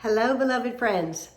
Hello, beloved friends.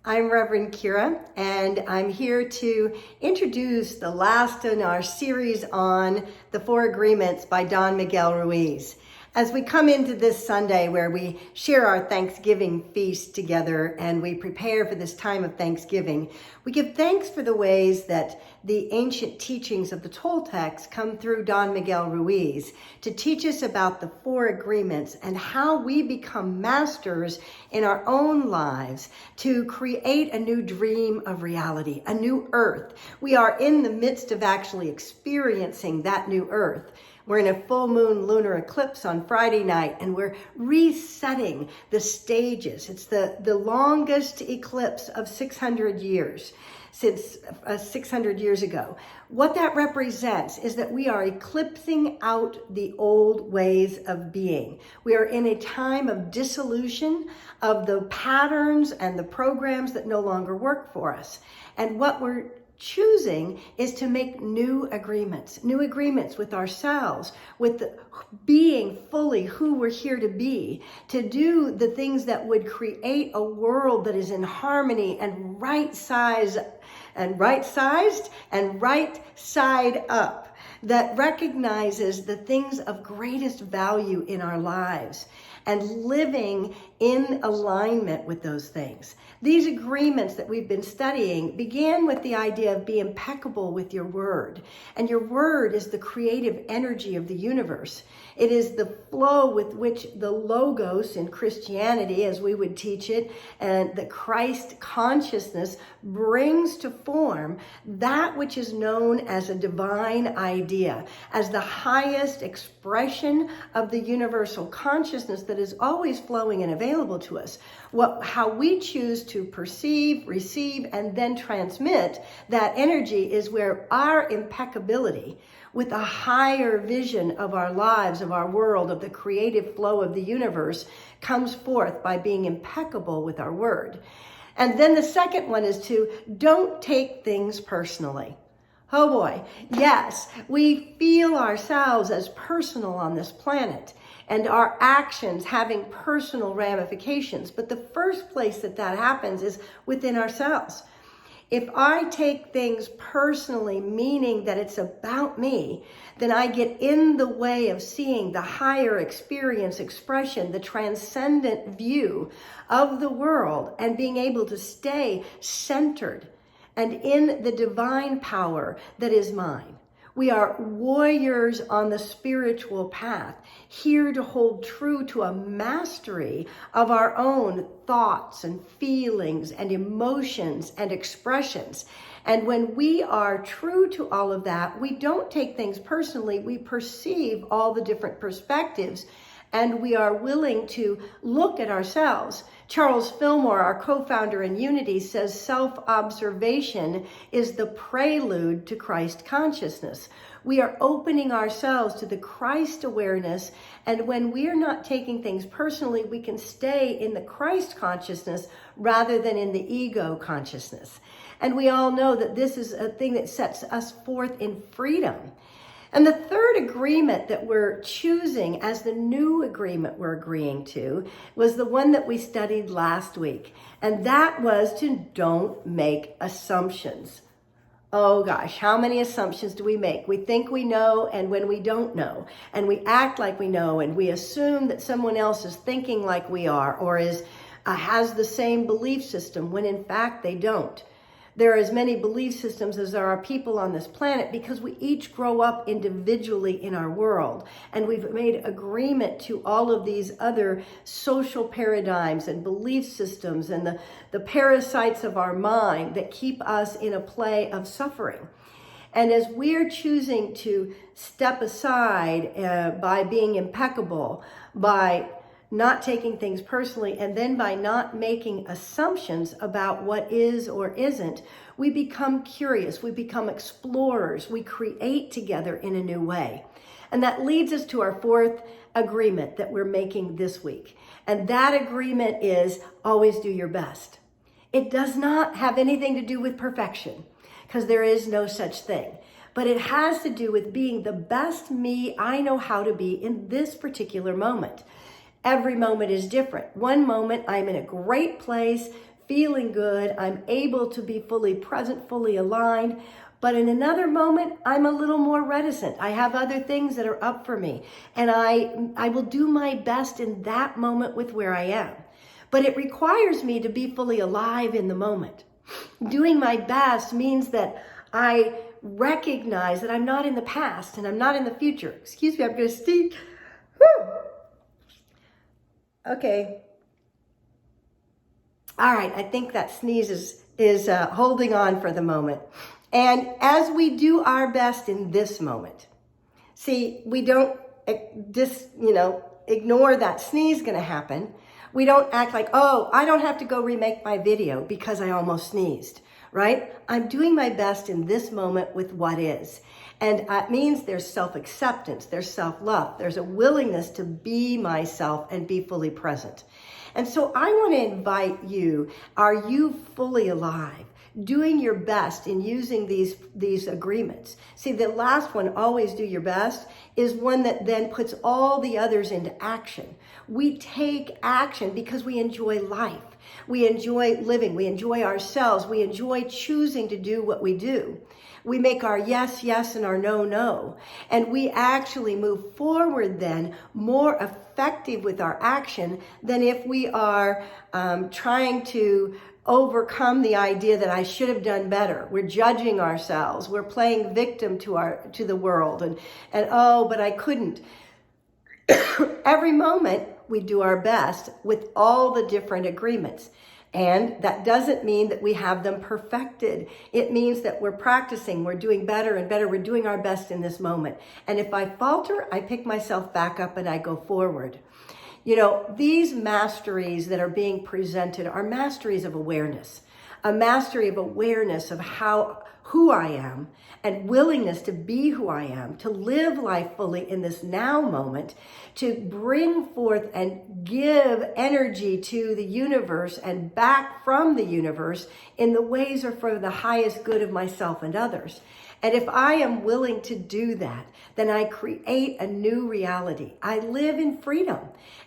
I'm Reverend Kira, and I'm here to introduce the last in our series on the Four Agreements by Don Miguel Ruiz. As we come into this Sunday where we share our Thanksgiving feast together and we prepare for this time of Thanksgiving, we give thanks for the ways that the ancient teachings of the Toltecs come through Don Miguel Ruiz to teach us about the Four Agreements and how we become masters in our own lives to create a new dream of reality, a new earth. We are in the midst of actually experiencing that new earth. We're in a full moon lunar eclipse on Friday night, and we're resetting the stages. It's the longest eclipse of 600 years, since 600 years ago. What that represents is that we are eclipsing out the old ways of being. We are in a time of dissolution of the patterns and the programs that no longer work for us. And what we're choosing is to make new agreements with ourselves, with being fully who we're here to be, to do the things that would create a world that is in harmony and right side up, that recognizes the things of greatest value in our lives and living in alignment with those things. These agreements that we've been studying began with the idea of be impeccable with your word. And your word is the creative energy of the universe. It is the flow with which the logos in Christianity, as we would teach it, and the Christ consciousness brings to form that which is known as a divine idea, as the highest expression of the universal consciousness that is always flowing and available to us. How we choose to perceive, receive, and then transmit that energy is where our impeccability with a higher vision of our lives, of our world, of the creative flow of the universe comes forth by being impeccable with our word. And then the second one is to don't take things personally. Oh boy, yes, we feel ourselves as personal on this planet and our actions having personal ramifications. But the first place that happens is within ourselves. If I take things personally, meaning that it's about me, then I get in the way of seeing the higher experience, expression, the transcendent view of the world and being able to stay centered and in the divine power that is mine. We are warriors on the spiritual path, here to hold true to a mastery of our own thoughts and feelings and emotions and expressions. And when we are true to all of that, we don't take things personally. We perceive all the different perspectives, and we are willing to look at ourselves. Charles Fillmore, our co-founder in Unity, says self-observation is the prelude to Christ consciousness. We are opening ourselves to the Christ awareness, and when we are not taking things personally, we can stay in the Christ consciousness rather than in the ego consciousness. And we all know that this is a thing that sets us forth in freedom. And the third agreement that we're choosing as the new agreement we're agreeing to was the one that we studied last week. And that was to don't make assumptions. Oh gosh, how many assumptions do we make? We think we know, and when we don't know, and we act like we know, and we assume that someone else is thinking like we are, or has the same belief system, when in fact they don't. There are as many belief systems as there are people on this planet because we each grow up individually in our world. And we've made agreement to all of these other social paradigms and belief systems and the parasites of our mind that keep us in a play of suffering. And as we're choosing to step aside by being impeccable, by not taking things personally, and then by not making assumptions about what is or isn't, we become curious, we become explorers, we create together in a new way. And that leads us to our fourth agreement that we're making this week. And that agreement is always do your best. It does not have anything to do with perfection, because there is no such thing. But it has to do with being the best me I know how to be in this particular moment. Every moment is different. One moment I'm in a great place, feeling good. I'm able to be fully present, fully aligned. But in another moment, I'm a little more reticent. I have other things that are up for me. And I will do my best in that moment with where I am. But it requires me to be fully alive in the moment. Doing my best means that I recognize that I'm not in the past and I'm not in the future. Excuse me, I'm going to sneeze. Whew. Okay. All right, I think that sneeze is holding on for the moment. And as we do our best in this moment, see, we don't ignore that sneeze going to happen. We don't act like, oh, I don't have to go remake my video because I almost sneezed, right? I'm doing my best in this moment with what is. And that means there's self-acceptance, there's self-love, there's a willingness to be myself and be fully present. And so I want to invite you, are you fully alive? Doing your best in using these agreements. See, the last one, always do your best, is one that then puts all the others into action. We take action because we enjoy life. We enjoy living. We enjoy ourselves. We enjoy choosing to do what we do. We make our yes, yes, and our no, no. And we actually move forward then more effective with our action than if we are trying to overcome the idea that I should have done better. We're judging ourselves. We're playing victim to the world. And oh, but I couldn't. Every moment we do our best with all the different agreements. And that doesn't mean that we have them perfected. It means that we're practicing, we're doing better and better, we're doing our best in this moment. And if I falter, I pick myself back up and I go forward. You know, these masteries that are being presented are masteries of awareness, a mastery of awareness of who I am and willingness to be who I am, to live life fully in this now moment, to bring forth and give energy to the universe and back from the universe in the ways are for the highest good of myself and others. And if I am willing to do that, then I create a new reality. I live in freedom.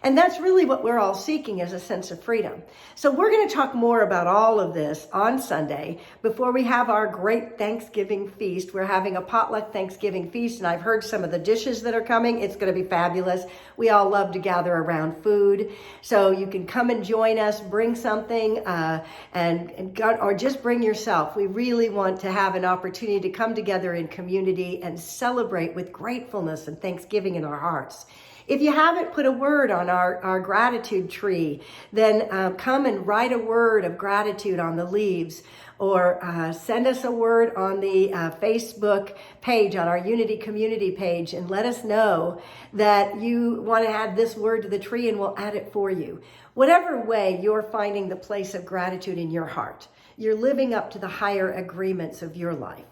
And that's really what we're all seeking, is a sense of freedom. So we're going to talk more about all of this on Sunday before we have our great Thanksgiving feast. We're having a potluck Thanksgiving feast, and I've heard some of the dishes that are coming. It's going to be fabulous. We all love to gather around food. So you can come and join us, bring something, or just bring yourself. We really want to have an opportunity to come together in community and celebrate with gratefulness and thanksgiving in our hearts. If you haven't put a word on our gratitude tree, then come and write a word of gratitude on the leaves, or send us a word on the Facebook page, on our Unity Community page, and let us know that you want to add this word to the tree, and we'll add it for you. Whatever way you're finding the place of gratitude in your heart, you're living up to the higher agreements of your life.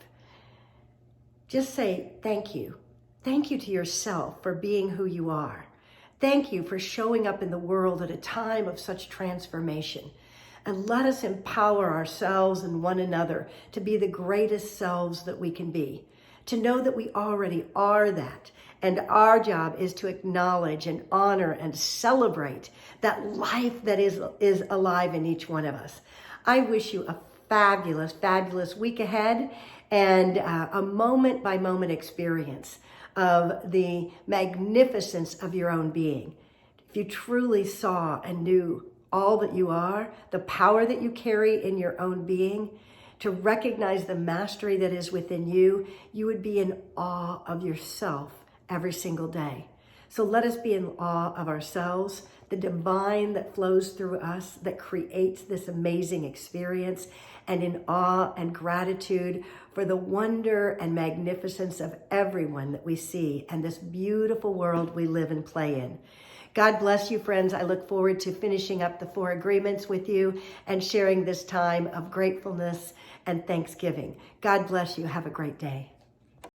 Just say thank you. Thank you to yourself for being who you are. Thank you for showing up in the world at a time of such transformation. And let us empower ourselves and one another to be the greatest selves that we can be. To know that we already are that. And our job is to acknowledge and honor and celebrate that life that is alive in each one of us. I wish you a fabulous, fabulous week ahead, and a moment-by-moment experience of the magnificence of your own being. If you truly saw and knew all that you are, the power that you carry in your own being, to recognize the mastery that is within you, you would be in awe of yourself every single day. So let us be in awe of ourselves, the divine that flows through us, that creates this amazing experience, and in awe and gratitude for the wonder and magnificence of everyone that we see and this beautiful world we live and play in. God bless you, friends. I look forward to finishing up the 4 agreements with you and sharing this time of gratefulness and thanksgiving. God bless you. Have a great day.